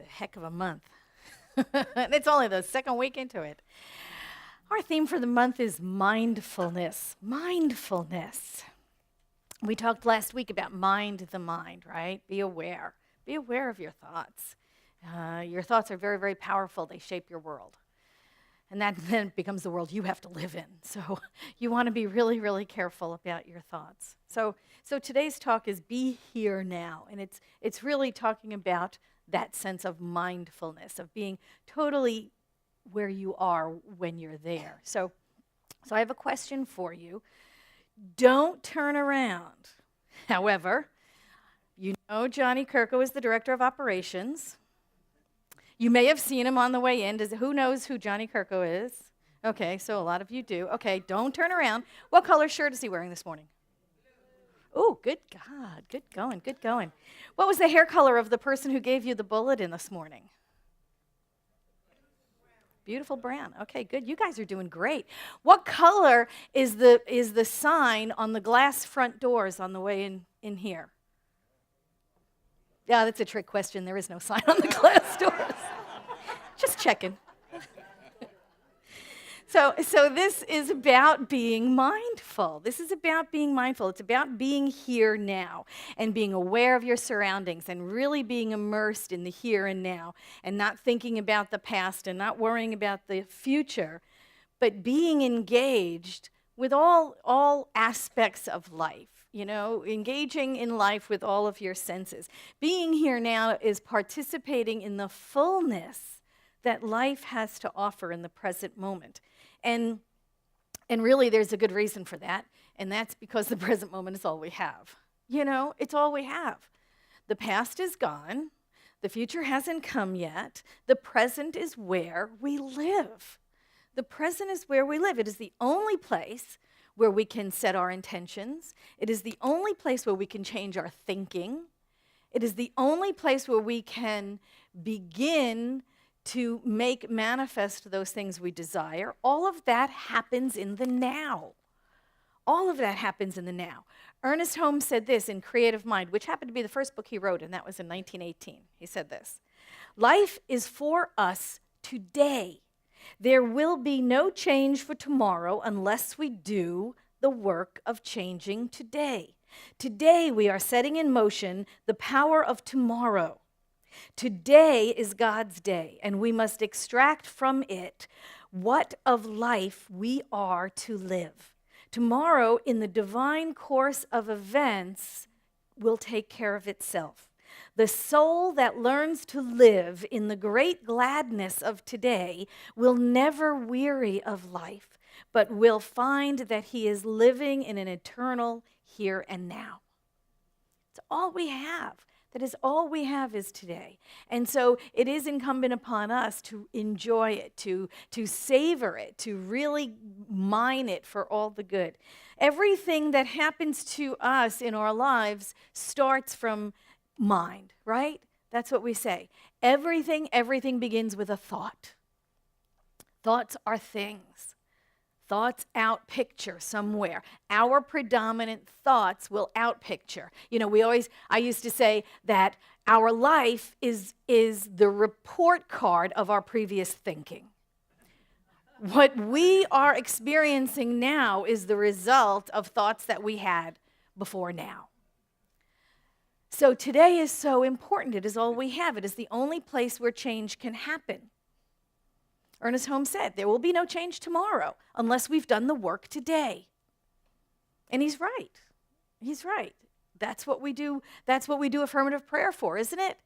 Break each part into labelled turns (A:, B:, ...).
A: a heck of a month. And it's only the second week into it. Our theme for the month is mindfulness. Mindfulness. We talked last week about mind the mind, right? Be aware. Be aware of your thoughts. Your thoughts are very, very powerful. They shape your world. And that then becomes the world you have to live in. So you want to be really, really careful about your thoughts. So today's talk is Be Here Now. And it's really talking about that sense of mindfulness, of being totally where you are when you're there. So I have a question for you. Don't turn around. However, you know Johnny Kirko is the director of operations. You may have seen him on the way in. Who knows who Johnny Kirko is? Okay, so a lot of you do. Okay, don't turn around. What color shirt is he wearing this morning? Oh, good God. Good going, good going. What was the hair color of the person who gave you the bulletin this morning? Beautiful brown. Okay, good. You guys are doing great. What color is the sign on the glass front doors on the way in here? Yeah, that's a trick question. There is no sign on the glass doors. Just checking. So this is about being mindful. This is about being mindful. It's about being here now and being aware of your surroundings and really being immersed in the here and now and not thinking about the past and not worrying about the future, but being engaged with all aspects of life, engaging in life with all of your senses. Being here now is participating in the fullness that life has to offer in the present moment. And really, there's a good reason for that, and that's because the present moment is all we have. It's all we have. The past is gone. The future hasn't come yet. The present is where we live. The present is where we live. It is the only place where we can set our intentions. It is the only place where we can change our thinking. It is the only place where we can begin to make manifest those things we desire. All of that happens in the now. All of that happens in the now. Ernest Holmes said this in Creative Mind, which happened to be the first book he wrote, and that was in 1918. He said this: "Life is for us today. There will be no change for tomorrow unless we do the work of changing today. Today we are setting in motion the power of tomorrow. Today is God's day, and we must extract from it what of life we are to live. Tomorrow, in the divine course of events, will take care of itself. The soul that learns to live in the great gladness of today will never weary of life, but will find that he is living in an eternal here and now." It's all we have. That is all we have is today. And so it is incumbent upon us to enjoy it, to savor it, to really mine it for all the good. Everything that happens to us in our lives starts from mind, right? That's what we say. Everything begins with a thought. Thoughts are things. Thoughts outpicture somewhere. Our predominant thoughts will outpicture. I used to say that our life is the report card of our previous thinking. What we are experiencing now is the result of thoughts that we had before now. So today is so important. It is all we have. It is the only place where change can happen. Ernest Holmes said, there will be no change tomorrow unless we've done the work today. And he's right. He's right. That's what we do. That's what we do affirmative prayer for, isn't it?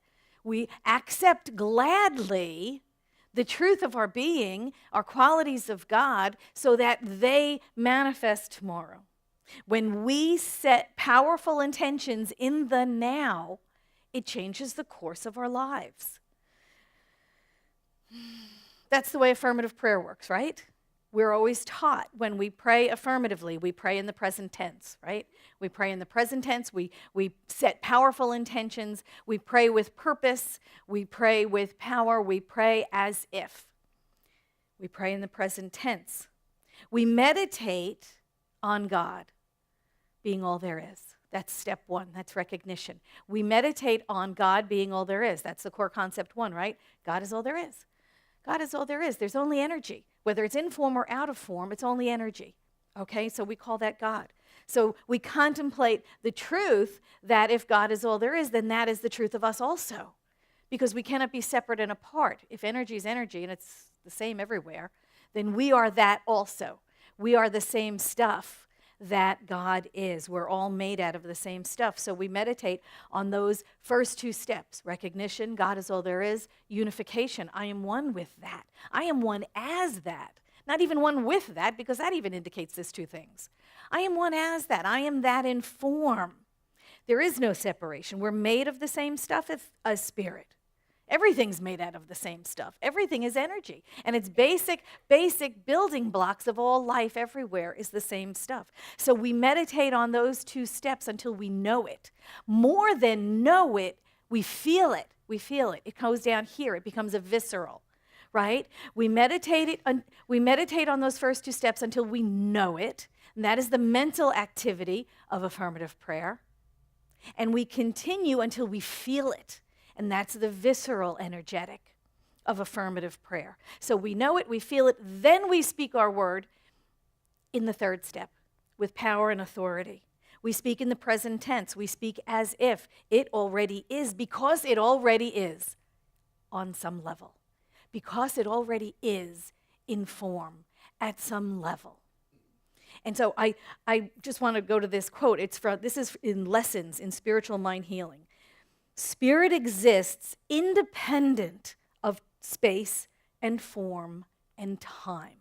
A: We accept gladly the truth of our being, our qualities of God, so that they manifest tomorrow. When we set powerful intentions in the now, it changes the course of our lives. That's the way affirmative prayer works, right? We're always taught when we pray affirmatively, we pray in the present tense, right? We pray in the present tense, we set powerful intentions, we pray with purpose, we pray with power, we pray as if. We pray in the present tense. We meditate on God being all there is. That's step one. That's recognition. We meditate on God being all there is. That's the core concept one, right? God is all there is. God is all there is. There's only energy. Whether it's in form or out of form, it's only energy. Okay? So we call that God. So we contemplate the truth that if God is all there is, then that is the truth of us also. Because we cannot be separate and apart. If energy is energy and it's the same everywhere, then we are that also. We are the same stuff that God is. We're all made out of the same stuff. So we meditate on those first two steps. Recognition, God is all there is. Unification, I am one with that. I am one as that. Not even one with that, because that even indicates there's two things. I am one as that. I am that in form. There is no separation. We're made of the same stuff as spirit. Everything's made out of the same stuff. Everything is energy. And its basic building blocks of all life everywhere is the same stuff. So we meditate on those two steps until we know it. More than know it, we feel it. We feel it. It goes down here. It becomes a visceral, right? We meditate on those first two steps until we know it. And that is the mental activity of affirmative prayer. And we continue until we feel it. And that's the visceral energetic of affirmative prayer. So we know it, we feel it, then we speak our word in the third step with power and authority. We speak in the present tense. We speak as if it already is, because it already is on some level. Because it already is in form at some level. And so I just want to go to this quote. This is in Lessons in Spiritual Mind Healing. Spirit exists independent of space and form and time,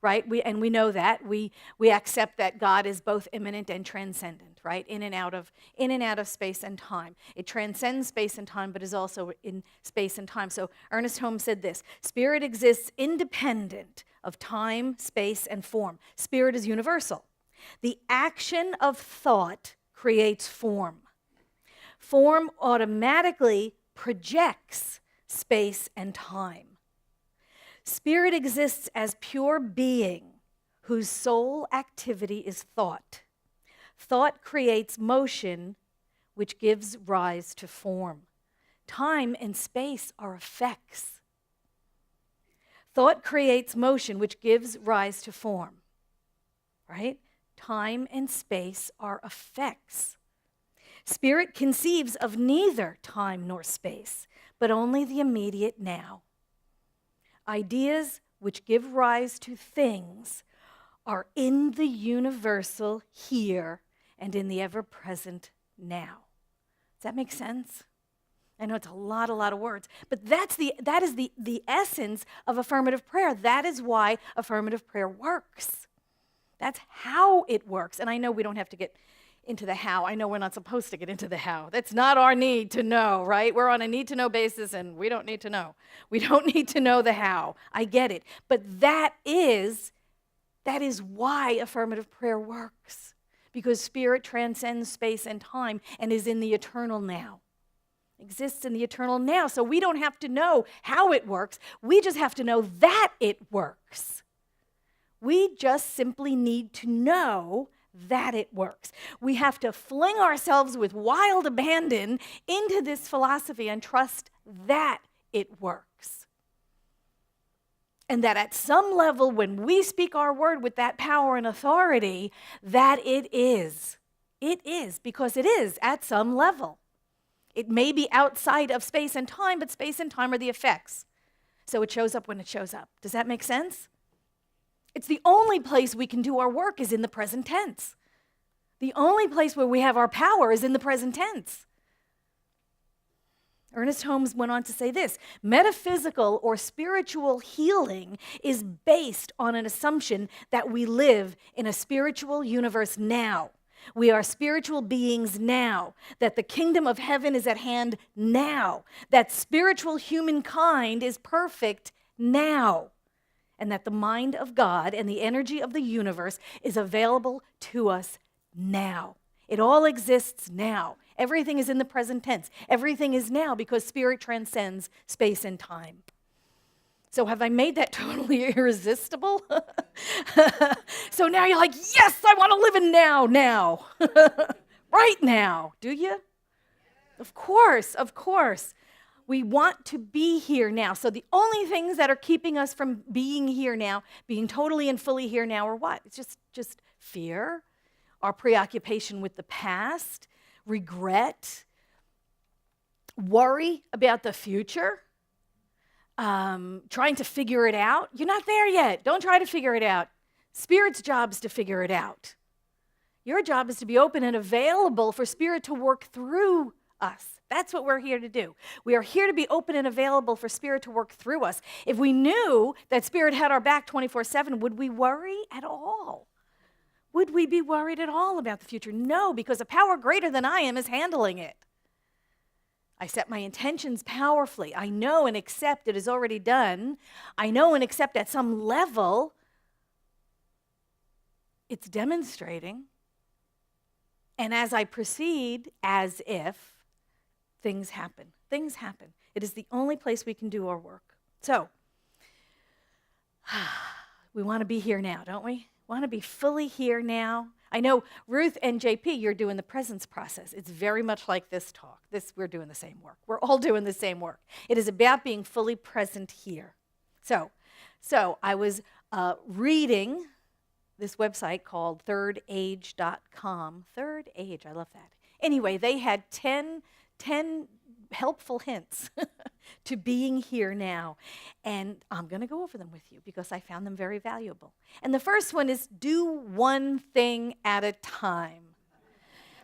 A: right? We know that. We accept that God is both immanent and transcendent, right? In and out of space and time. It transcends space and time, but is also in space and time. So Ernest Holmes said this: Spirit exists independent of time, space, and form. Spirit is universal. The action of thought creates form. Form automatically projects space and time. Spirit exists as pure being whose sole activity is thought. Thought creates motion, which gives rise to form. Time and space are effects. Thought creates motion, which gives rise to form. Right? Time and space are effects. Spirit conceives of neither time nor space, but only the immediate now. Ideas which give rise to things are in the universal here and in the ever-present now. Does that make sense? I know it's a lot of words, but that is the essence of affirmative prayer. That is why affirmative prayer works. That's how it works. And I know we don't have to get into the how. I know we're not supposed to get into the how. That's not our need to know, right? We're on a need-to-know basis, and we don't need to know. We don't need to know the how. I get it. But that is why affirmative prayer works, because Spirit transcends space and time and is in the eternal now, exists in the eternal now. So we don't have to know how it works. We just have to know that it works. We just simply need to know that it works. We have to fling ourselves with wild abandon into this philosophy and trust that it works. And that at some level, when we speak our word with that power and authority, that it is. It is, because it is at some level. It may be outside of space and time, but space and time are the effects. So it shows up when it shows up. Does that make sense? It's the only place we can do our work is in the present tense. The only place where we have our power is in the present tense. Ernest Holmes went on to say this: metaphysical or spiritual healing is based on an assumption that we live in a spiritual universe now. We are spiritual beings now, that the kingdom of heaven is at hand now, that spiritual humankind is perfect now, and that the mind of God and the energy of the universe is available to us now. It all exists now. Everything is in the present tense. Everything is now because Spirit transcends space and time. So have I made that totally irresistible? So now you're like, yes, I want to live in now. right now. Do you? Of course, of course. We want to be here now. So the only things that are keeping us from being here now, being totally and fully here now, are what? It's just fear, our preoccupation with the past, regret, worry about the future, trying to figure it out. You're not there yet. Don't try to figure it out. Spirit's job is to figure it out. Your job is to be open and available for Spirit to work through us. That's what we're here to do. We are here to be open and available for Spirit to work through us. If we knew that Spirit had our back 24/7, would we worry at all? Would we be worried at all about the future? No, because a power greater than I am is handling it. I set my intentions powerfully. I know and accept it is already done. I know and accept at some level it's demonstrating. And as I proceed, as if, things happen. Things happen. It is the only place we can do our work. So, we want to be here now, don't we? Want to be fully here now. I know Ruth and JP, you're doing the presence process. It's very much like this talk. We're doing the same work. We're all doing the same work. It is about being fully present here. So I was reading this website called thirdage.com. Third Age, I love that. Anyway, they had 10 helpful hints to being here now. And I'm going to go over them with you because I found them very valuable. And the first one is do one thing at a time.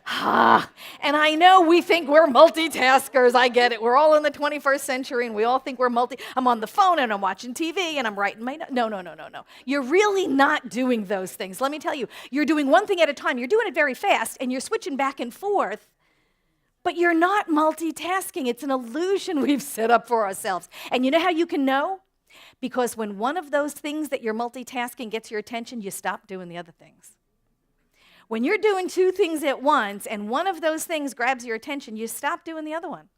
A: And I know we think we're multitaskers. I get it. We're all in the 21st century and we all think we're I'm on the phone and I'm watching TV and I'm writing my No. You're really not doing those things. Let me tell you, you're doing one thing at a time. You're doing it very fast and you're switching back and forth, but you're not multitasking. It's an illusion we've set up for ourselves. And you know how you can know? Because when one of those things that you're multitasking gets your attention, you stop doing the other things. When you're doing two things at once and one of those things grabs your attention, you stop doing the other one.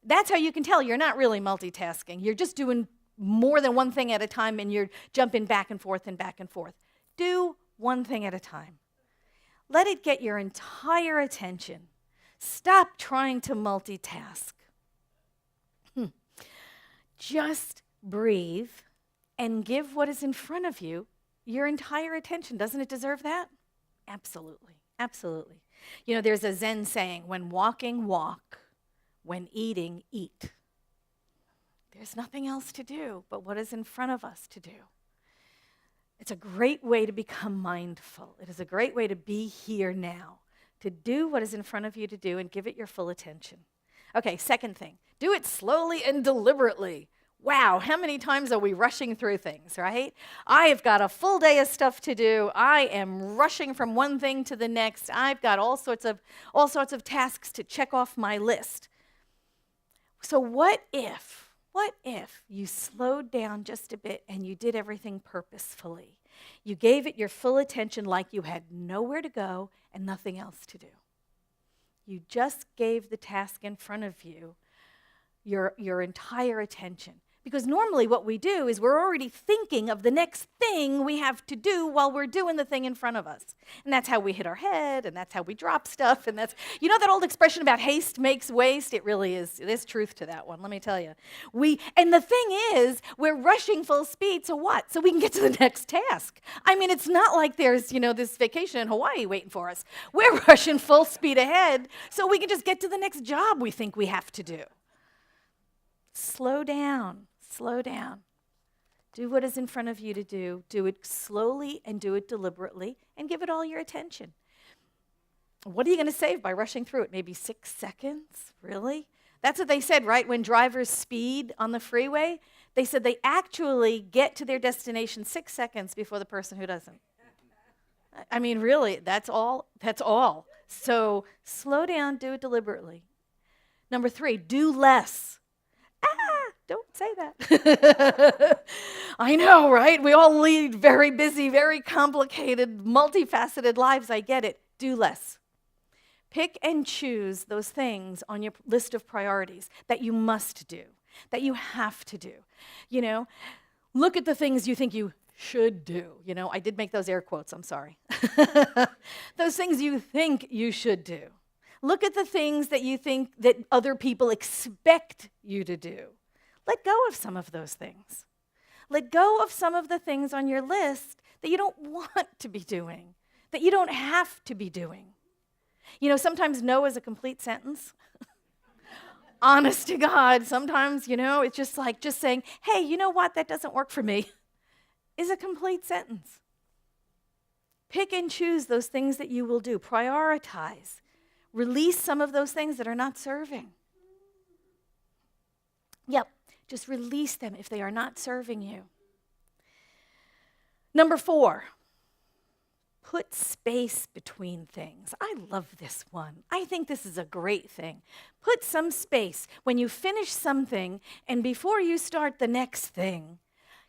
A: That's how you can tell you're not really multitasking. You're just doing more than one thing at a time and you're jumping back and forth and back and forth. Do one thing at a time. Let it get your entire attention. Stop trying to multitask. Just breathe and give what is in front of you your entire attention. Doesn't it deserve that? Absolutely, absolutely. You know, there's a Zen saying, when walking, walk. When eating, eat. There's nothing else to do but what is in front of us to do. It's a great way to become mindful. It is a great way to be here now, to do what is in front of you to do and give it your full attention. Okay, second thing, do it slowly and deliberately. Wow, how many times are we rushing through things, right? I have got a full day of stuff to do. I am rushing from one thing to the next. I've got all sorts of tasks to check off my list. So what if you slowed down just a bit and you did everything purposefully? You gave it your full attention like you had nowhere to go and nothing else to do. You just gave the task in front of you your entire attention. Because normally what we do is we're already thinking of the next thing we have to do while we're doing the thing in front of us. And that's how we hit our head, and that's how we drop stuff, and that's, you know that old expression about haste makes waste? It really is. There's truth to that one, let me tell you. And the thing is, we're rushing full speed, so what? So we can get to the next task. I mean, it's not like there's, this vacation in Hawaii waiting for us. We're rushing full speed ahead so we can just get to the next job we think we have to do. Slow down. Slow down. Do what is in front of you to do. Do it slowly and do it deliberately and give it all your attention. What are you going to save by rushing through it? Maybe 6 seconds? Really? That's what they said, right? When drivers speed on the freeway, they said they actually get to their destination 6 seconds before the person who doesn't. I mean, really, that's all. That's all. So slow down, do it deliberately. Number 3, do less. Don't say that. I know, right? We all lead very busy, very complicated, multifaceted lives. I get it. Do less. Pick and choose those things on your list of priorities that you must do, that you have to do. Look at the things you think you should do. You know, I did make those air quotes, I'm sorry. Those things you think you should do. Look at the things that you think that other people expect you to do. Let go of some of those things. Let go of some of the things on your list that you don't want to be doing, that you don't have to be doing. You know, sometimes no is a complete sentence. Honest to God, sometimes, you know, it's just like just saying, hey, you know what, that doesn't work for me, is a complete sentence. Pick and choose those things that you will do. Prioritize. Release some of those things that are not serving. Yep, just release them if they are not serving you. Number 4, put space between things. I love this one. I think this is a great thing. Put some space. When you finish something and before you start the next thing,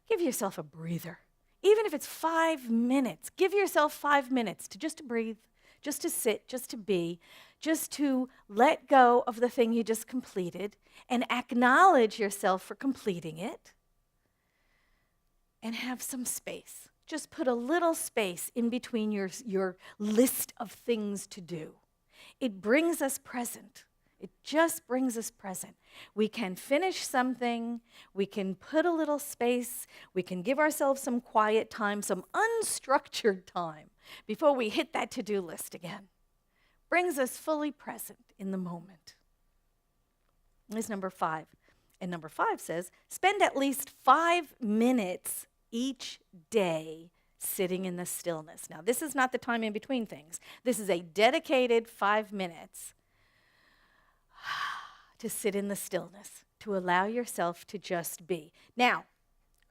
A: give yourself a breather. Even if it's 5 minutes, give yourself 5 minutes to just to breathe, just to sit, just to be, just to let go of the thing you just completed and acknowledge yourself for completing it and have some space. Just put a little space in between your list of things to do. It brings us present. It just brings us present. We can finish something. We can put a little space. We can give ourselves some quiet time, some unstructured time before we hit that to-do list again. Brings us fully present in the moment. This is number 5. And number 5 says, spend at least 5 minutes each day sitting in the stillness. Now, this is not the time in between things. This is a dedicated 5 minutes to sit in the stillness, to allow yourself to just be. Now,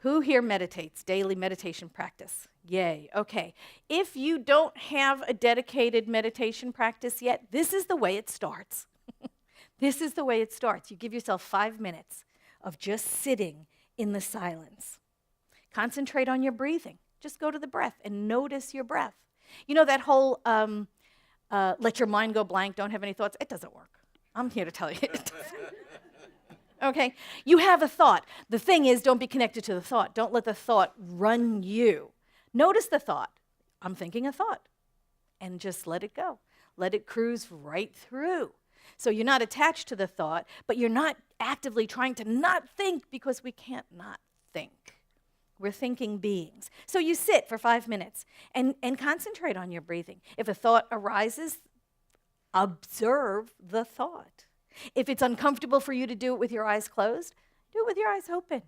A: who here meditates? Daily meditation practice? Yay. Okay. If you don't have a dedicated meditation practice yet, this is the way it starts. This is the way it starts. You give yourself 5 minutes of just sitting in the silence. Concentrate on your breathing. Just go to the breath and notice your breath. You know that whole let your mind go blank, don't have any thoughts? It doesn't work. I'm here to tell you it doesn't. Okay? You have a thought. The thing is, don't be connected to the thought. Don't let the thought run you. Notice the thought. I'm thinking a thought. And just let it go. Let it cruise right through. So you're not attached to the thought, but you're not actively trying to not think because we can't not think. We're thinking beings. So you sit for 5 minutes and concentrate on your breathing. If a thought arises, observe the thought. If it's uncomfortable for you to do it with your eyes closed, do it with your eyes open.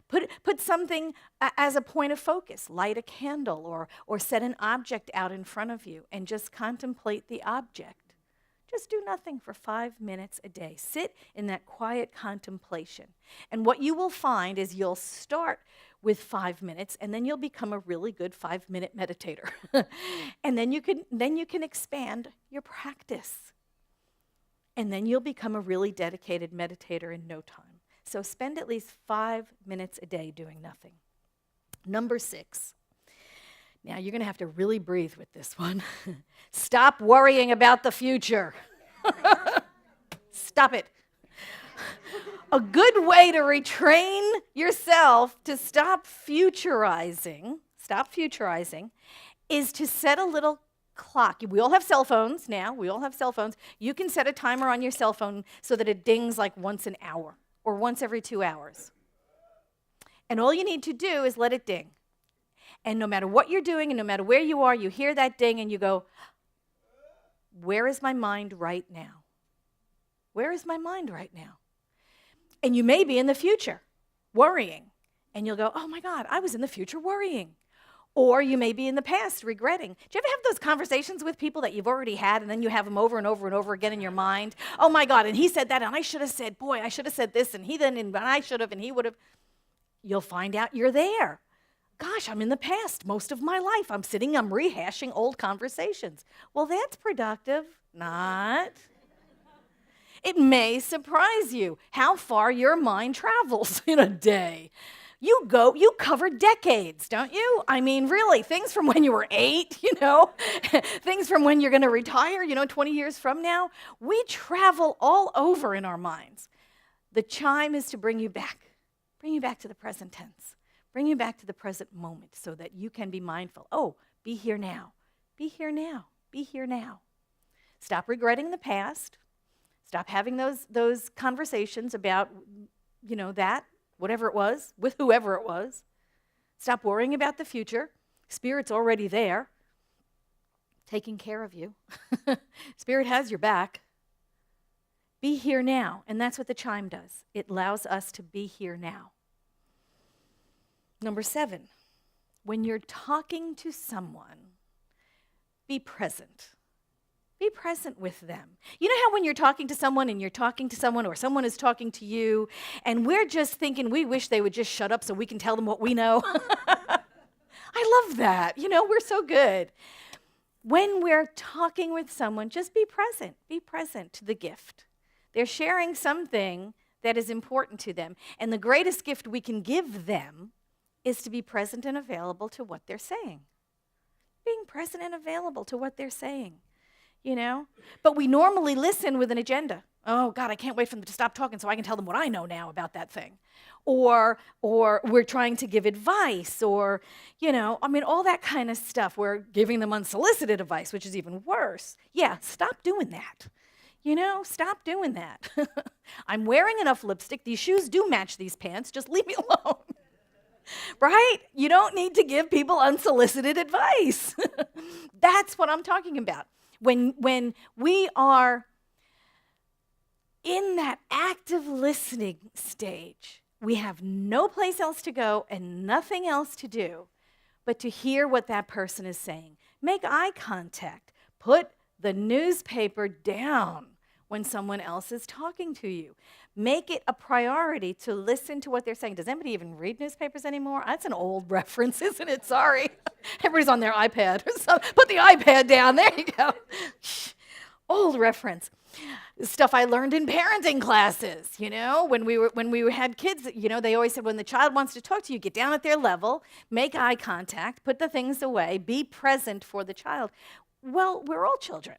A: Put something as a point of focus. Light a candle or set an object out in front of you and just contemplate the object. Just do nothing for 5 minutes a day. Sit in that quiet contemplation. And what you will find is you'll start with 5 minutes, and then you'll become a really good 5-minute meditator. And then you can expand your practice. And then you'll become a really dedicated meditator in no time. So spend at least 5 minutes a day doing nothing. Number 6. Now you're going to have to really breathe with this one. Stop worrying about the future. Stop it. A good way to retrain yourself to stop futurizing is to set a little clock. We all have cell phones now. We all have cell phones. You can set a timer on your cell phone so that it dings like once an hour or once every 2 hours. And all you need to do is let it ding. And no matter what you're doing and no matter where you are, you hear that ding and you go, where is my mind right now? Where is my mind right now? And you may be in the future worrying. And you'll go, oh my God, I was in the future worrying. Or you may be in the past regretting. Do you ever have those conversations with people that you've already had and then you have them over and over and over again in your mind? Oh my God, and he said that and I should have said, boy, I should have said this and he then, and I should have and he would have. You'll find out you're there. Gosh, I'm in the past most of my life. I'm rehashing old conversations. Well, that's productive. Not. It may surprise you how far your mind travels in a day. You cover decades, don't you? I mean, really, things from when you were 8, things from when you're going to retire, 20 years from now. We travel all over in our minds. The chime is to bring you back to the present tense. Bring you back to the present moment so that you can be mindful. Oh, be here now. Be here now. Be here now. Stop regretting the past. Stop having those conversations about, that, whatever it was, with whoever it was. Stop worrying about the future. Spirit's already there, taking care of you. Spirit has your back. Be here now. And that's what the chime does. It allows us to be here now. Number 7, when you're talking to someone, be present. Be present with them. You know how when you're talking to someone and you're talking to someone or someone is talking to you and we're just thinking we wish they would just shut up so we can tell them what we know? I love that. We're so good. When we're talking with someone, just be present. Be present to the gift. They're sharing something that is important to them. And the greatest gift we can give them is to be present and available to what they're saying. Being present and available to what they're saying, But we normally listen with an agenda. Oh, God, I can't wait for them to stop talking so I can tell them what I know now about that thing. Or we're trying to give advice or, all that kind of stuff. We're giving them unsolicited advice, which is even worse. Yeah, stop doing that. Stop doing that. I'm wearing enough lipstick. These shoes do match these pants. Just leave me alone. Right? You don't need to give people unsolicited advice. That's what I'm talking about. When we are in that active listening stage, we have no place else to go and nothing else to do but to hear what that person is saying. Make eye contact. Put the newspaper down when someone else is talking to you. Make it a priority to listen to what they're saying. Does anybody even read newspapers anymore? That's an old reference, isn't it? Sorry. Everybody's on their iPad. So put the iPad down. There you go. Old reference. Stuff I learned in parenting classes, when we had kids, they always said when the child wants to talk to you, get down at their level, make eye contact, put the things away, be present for the child. Well, we're all children.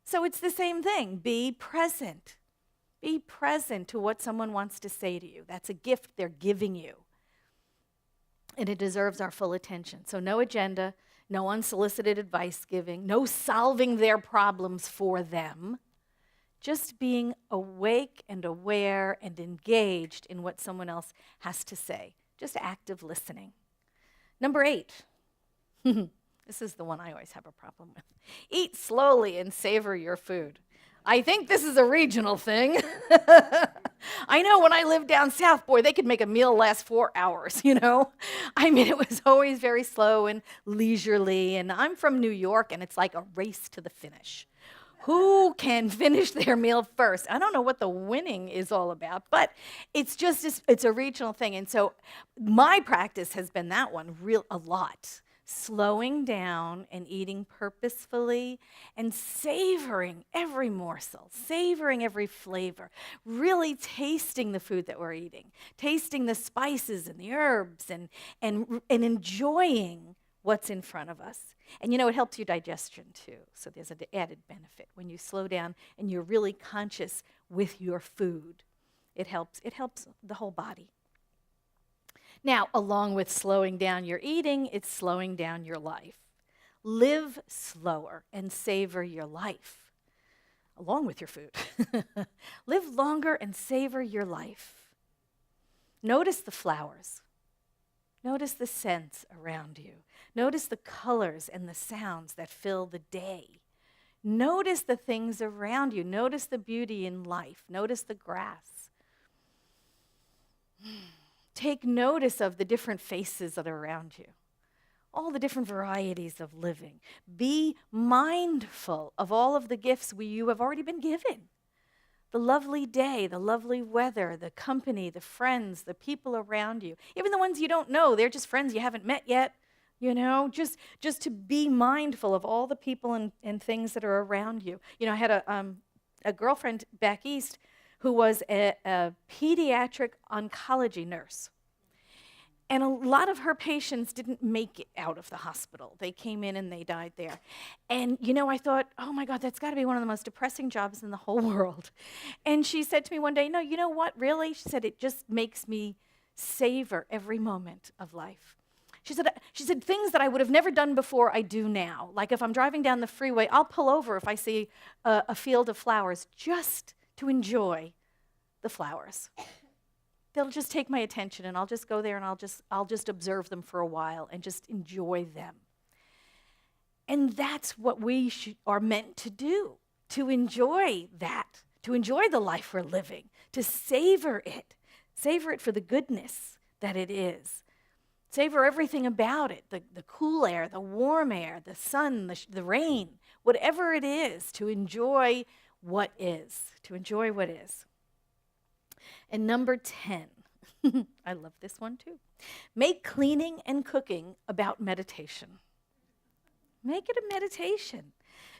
A: So it's the same thing. Be present. Be present to what someone wants to say to you. That's a gift they're giving you. And it deserves our full attention. So no agenda, no unsolicited advice giving, no solving their problems for them. Just being awake and aware and engaged in what someone else has to say. Just active listening. Number 8. This is the one I always have a problem with. Eat slowly and savor your food. I think this is a regional thing. I know when I lived down south, boy, they could make a meal last 4 hours, it was always very slow and leisurely. And I'm from New York, and it's like a race to the finish. Who can finish their meal first? I don't know what the winning is all about, but it's a regional thing. And so my practice has been that one a lot. Slowing down and eating purposefully and savoring every morsel, savoring every flavor, really tasting the food that we're eating, tasting the spices and the herbs and enjoying what's in front of us. And it helps your digestion too. So there's an added benefit when you slow down and you're really conscious with your food. It helps the whole body. Now, along with slowing down your eating, it's slowing down your life. Live slower and savor your life, along with your food. Live longer and savor your life. Notice the flowers. Notice the scents around you. Notice the colors and the sounds that fill the day. Notice the things around you. Notice the beauty in life. Notice the grass. Take notice of the different faces that are around you, all the different varieties of living. Be mindful of all of the gifts you have already been given. The lovely day, the lovely weather, the company, the friends, the people around you, even the ones you don't know, they're just friends you haven't met yet. Just to be mindful of all the people and things that are around you. I had a girlfriend back east who was a pediatric oncology nurse. And a lot of her patients didn't make it out of the hospital. They came in and they died there. And, I thought, oh my God, that's got to be one of the most depressing jobs in the whole world. And she said to me one day, no, you know what, really? She said, it just makes me Savor every moment of life. She said, things that I would have never done before, I do now. Like if I'm driving down the freeway, I'll pull over if I see a field of flowers just to enjoy the flowers. They'll just take my attention, and I'll just go there and I'll just observe them for a while and just enjoy them. And that's what we are meant to do, to enjoy that, to enjoy the life we're living, to savor it for the goodness that it is. Savor everything about it, the cool air, the warm air, the sun, the rain, whatever it is, to enjoy what is, And number 10, I love this one too. Make cleaning and cooking about meditation. Make it a meditation.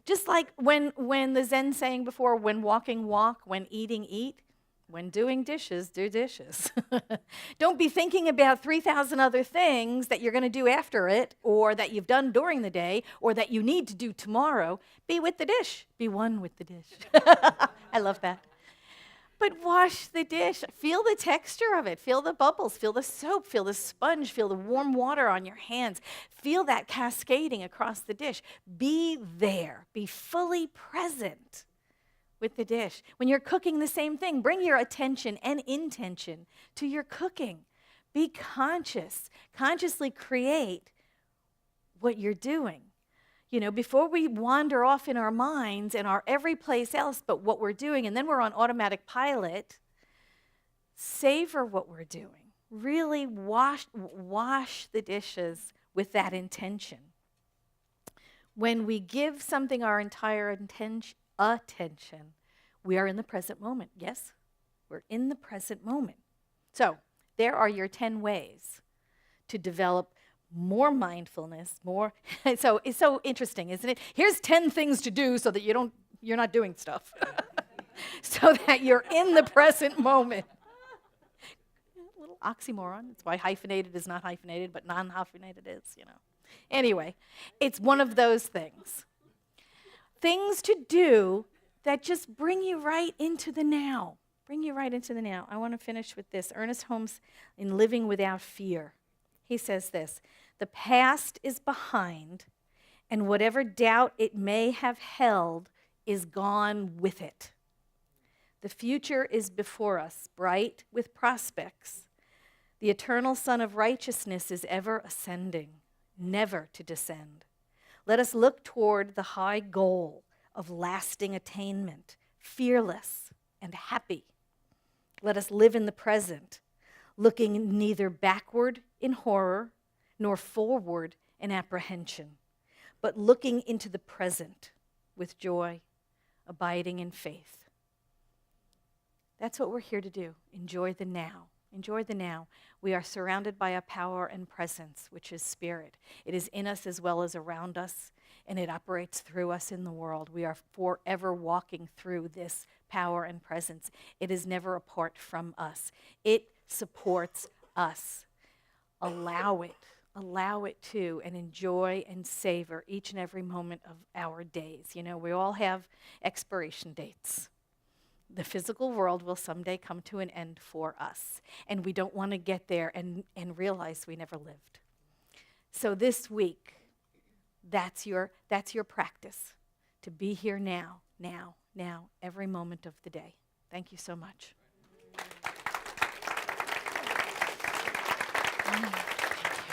A: Just like when the Zen saying before, when walking, walk, when eating, eat, when doing dishes, do dishes. Don't be thinking about 3,000 other things that you're going to do after it, or that you've done during the day, or that you need to do tomorrow. Be with the dish. Be one with the dish. I love that. But wash the dish. Feel the texture of it. Feel the bubbles. Feel the soap. Feel the sponge. Feel the warm water on your hands. Feel that cascading across the dish. Be there. Be fully present with the dish. When you're cooking the same thing, bring your attention and intention to your cooking. Be conscious. Consciously create what you're doing. You know, before we wander off in our minds and our every place else but what we're doing, and then we're on automatic pilot, savor what we're doing. Really wash the dishes with that intention. When we give something our entire attention, we are in the present moment. Yes? We're in the present moment. So, there are your 10 ways to develop more mindfulness, so it's so interesting, isn't it? Here's 10 things to do so that you're not doing stuff. So that you're in the present moment. A little oxymoron. That's why hyphenated is not hyphenated, but non-hyphenated is, you know. Anyway, it's one of those things. Things to do that just bring you right into the now. Bring you right into the now. I want to finish with this. Ernest Holmes in Living Without Fear. He says this: the past is behind, and whatever doubt it may have held is gone with it. The future is before us, bright with prospects. The eternal Sun of Righteousness is ever ascending, never to descend. Let us look toward the high goal of lasting attainment, fearless and happy. Let us live in the present, looking neither backward in horror nor forward in apprehension, but looking into the present with joy, abiding in faith. That's what we're here to do. Enjoy the now. Enjoy the now. We are surrounded by a power and presence, which is Spirit. It is in us as well as around us, and it operates through us in the world. We are forever walking through this power and presence. It is never apart from us. It supports us. Allow it to, and enjoy and savor each and every moment of our days. You know, we all have expiration dates. The physical world will someday come to an end for us, and we don't want to get there and realize we never lived. So this week, that's your practice, to be here now, every moment of the day. Thank you so much.